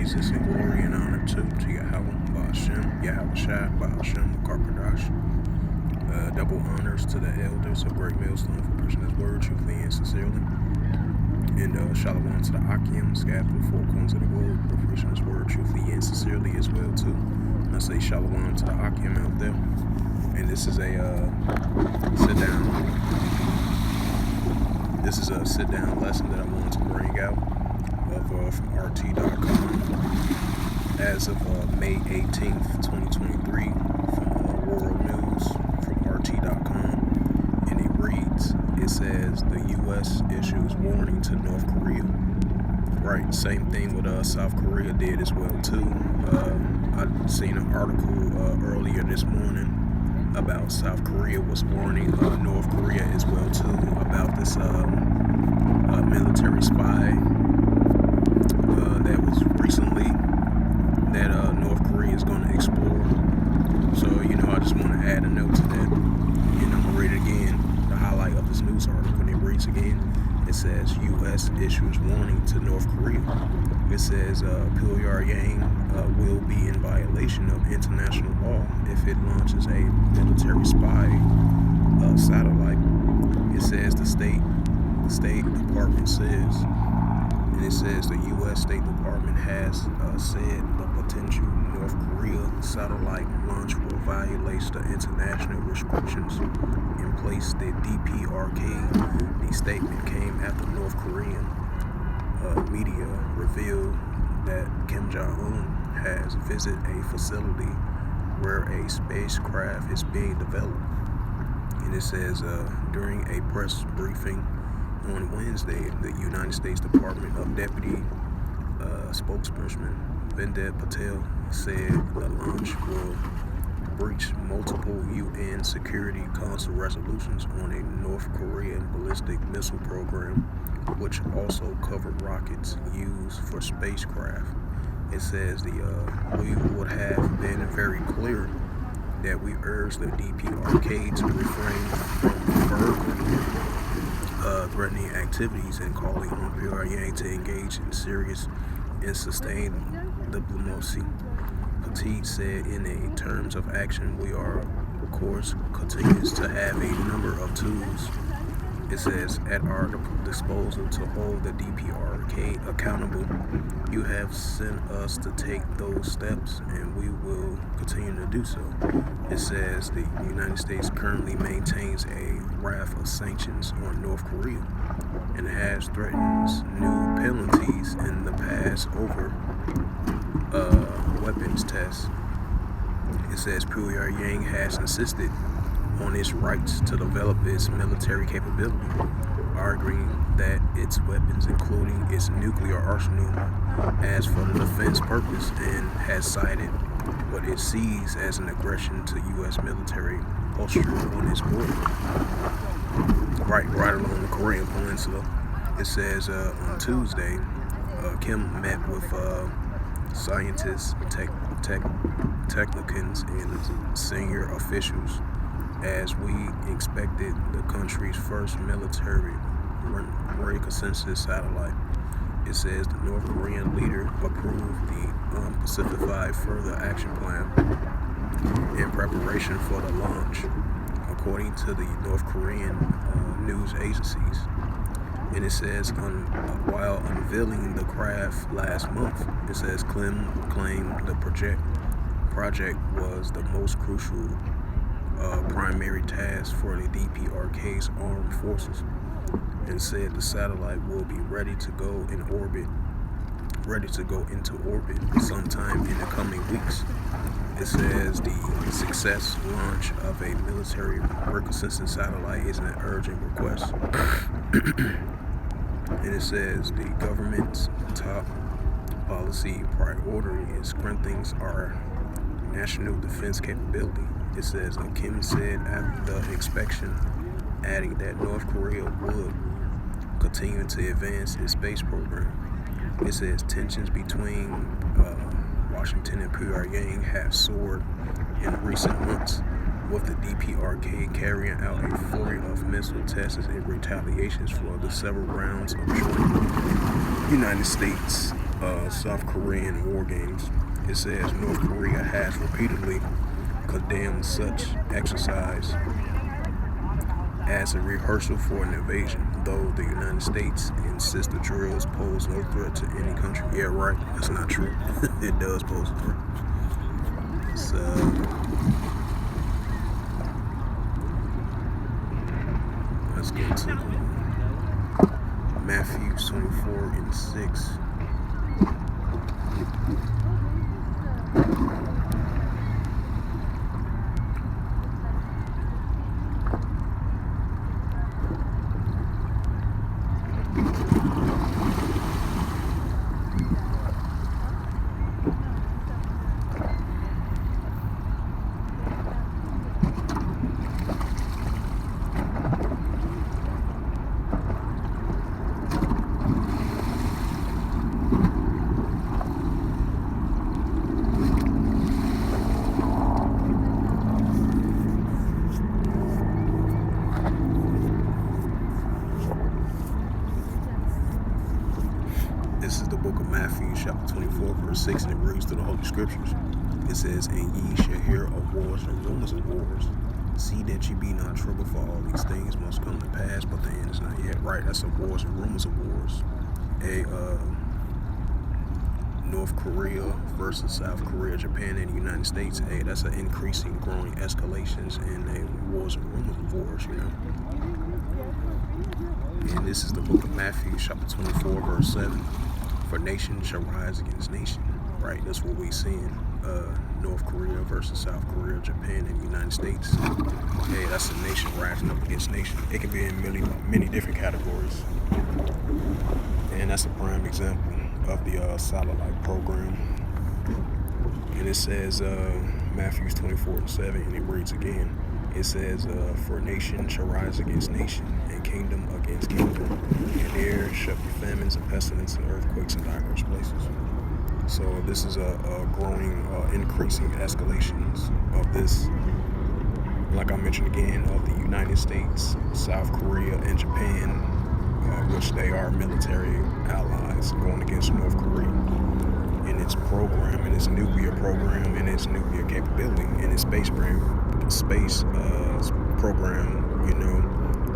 praises and glory and honor to Yahweh, Ba'ashem, Yahweh Shai, Ba'ashem, Karkadash. Double honors to the elders of Great Millstone for pushing his word truthfully and sincerely. And shalom to the Akim, scattered to the four corners of the globe, for pushing his word truthfully and sincerely as well too. And I say shalom to the Akim out there. And this is a sit down. This is a sit down lesson that I wanted to bring out from RT.com as of May 18th, 2023, from World News from RT.com. And it reads, it says the U.S. issues warning to North Korea. Right, same thing with South Korea did as well too. I seen an article earlier this morning about South Korea was warning North Korea as well too about this military spy that was recently that North Korea is going to explore. So I just want to add a note to that, and I'm gonna read it again. The highlight of this news article, and it reads again. It says U.S. issues warning to North Korea. It says Pyongyang will be in violation of international law if it launches a military spy satellite. It says the State Department says, and it says the U.S. State Department has said the potential North Korea satellite launch will violate the international restrictions in place. The DPRK. The statement came after North Korean media revealed that Kim Jong-un has visited a facility where a spacecraft is being developed. And it says during a press briefing on Wednesday, the United States Department of Deputy spokesperson Vedant Patel said the launch will breach multiple UN Security Council resolutions on a North Korean ballistic missile program, which also covered rockets used for spacecraft. It says we would have been very clear that we urge the DPRK to refrain from further threatening activities and calling on Pyongyang to engage in serious and sustained diplomacy. Petit said in a terms of action, we are, of course, continues to have a number of tools. It says at our disposal to hold the DPRK accountable. You have sent us to take those steps, and we will continue to do so. It says the United States currently maintains a raft of sanctions on North Korea and has threatened new penalties in the past over weapons tests. It says Pyongyang has insisted on its rights to develop its military capability, arguing that its weapons, including its nuclear arsenal, as for the defense purpose, and has cited what it sees as an aggression to U.S. military posture on its border, right along the Korean Peninsula. It says on Tuesday, Kim met with scientists, technicians, and senior officials as we expected the country's first military reconnaissance satellite. It says the North Korean leader approved the Pacified Further Action Plan in preparation for the launch, according to the North Korean news agencies. And it says while unveiling the craft last month, it says Kim claimed the project was the most crucial primary task for the DPRK's armed forces, and said the satellite will be ready to go into orbit sometime in the coming weeks. It says the success launch of a military reconnaissance satellite is an urgent request. And it says the government's top policy priority is strengthening our national defense capability. It says Kim said after the inspection, adding that North Korea would continue to advance its space program. It says tensions between Washington and Pyongyang have soared in recent months, with the DPRK carrying out a flurry of missile tests in retaliations for the several rounds of joint United States South Korean war games. It says North Korea has repeatedly condemned such exercise as a rehearsal for an invasion, though the United States insists the drills pose no threat to any country. Yeah, right. That's not true. It does pose a threat. Let's get to Matthew 24:6. This is the book of Matthew, chapter 24, verse 6, and it reads through the Holy Scriptures. It says, "And ye shall hear of wars and rumors of wars. See that ye be not troubled, for all these things must come to pass, but the end is not yet." Right, that's of wars and rumors of wars. North Korea versus South Korea, Japan, and the United States. That's an increasing, growing escalations in wars and rumors of wars, And this is the book of Matthew, chapter 24, verse 7. "For nation shall rise against nation." Right, that's what we're seeing. North Korea versus South Korea, Japan, and the United States. That's a nation rising up against nation. It can be in many different categories. And that's a prime example of the satellite program. And it says, Matthew 24:7, and it reads again. It says, "For nation shall rise against nation, and kingdom against kingdom. And there shall be famines and pestilence and earthquakes in diverse places." So this is a growing, increasing escalations of this, like I mentioned again, of the United States, South Korea, and Japan, which they are military allies going against North Korea in its program, in its nuclear program, in its nuclear capability, in its space program,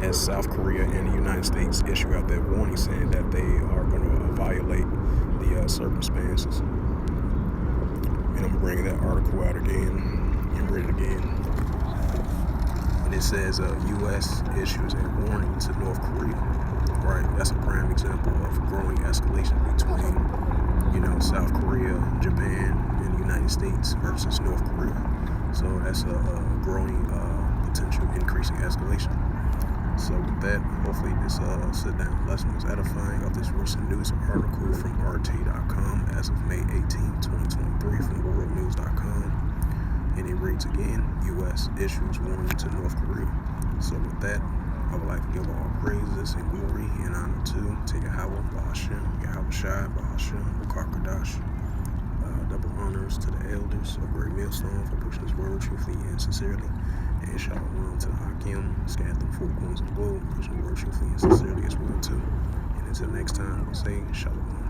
as South Korea and the United States issue out that warning saying that they are going to violate the circumstances. And I'm bringing that article out again and read it again. And it says U.S. issues a warning to North Korea. Right, that's a prime example of growing escalation between, South Korea, Japan, and the United States versus North Korea. So that's a growing, potential increasing escalation. So with that, hopefully this sit-down lesson was edifying of this recent news article from RT.com as of May 18, 2023 from worldnews.com. And it reads again, U.S. issues warning to North Korea. So with that, I would like to give all praises and glory and honor to Yahweh, Ba'ashem, Yahweh Shai, Ba'ashem, B'Karkadash. Double honors to the elders of Great Millstone for pushing this word truthfully and sincerely. And shalom to the Hakim, scattered through four corners of the globe, pushing the word truthfully and sincerely as well too. And until next time, we'll say shalom.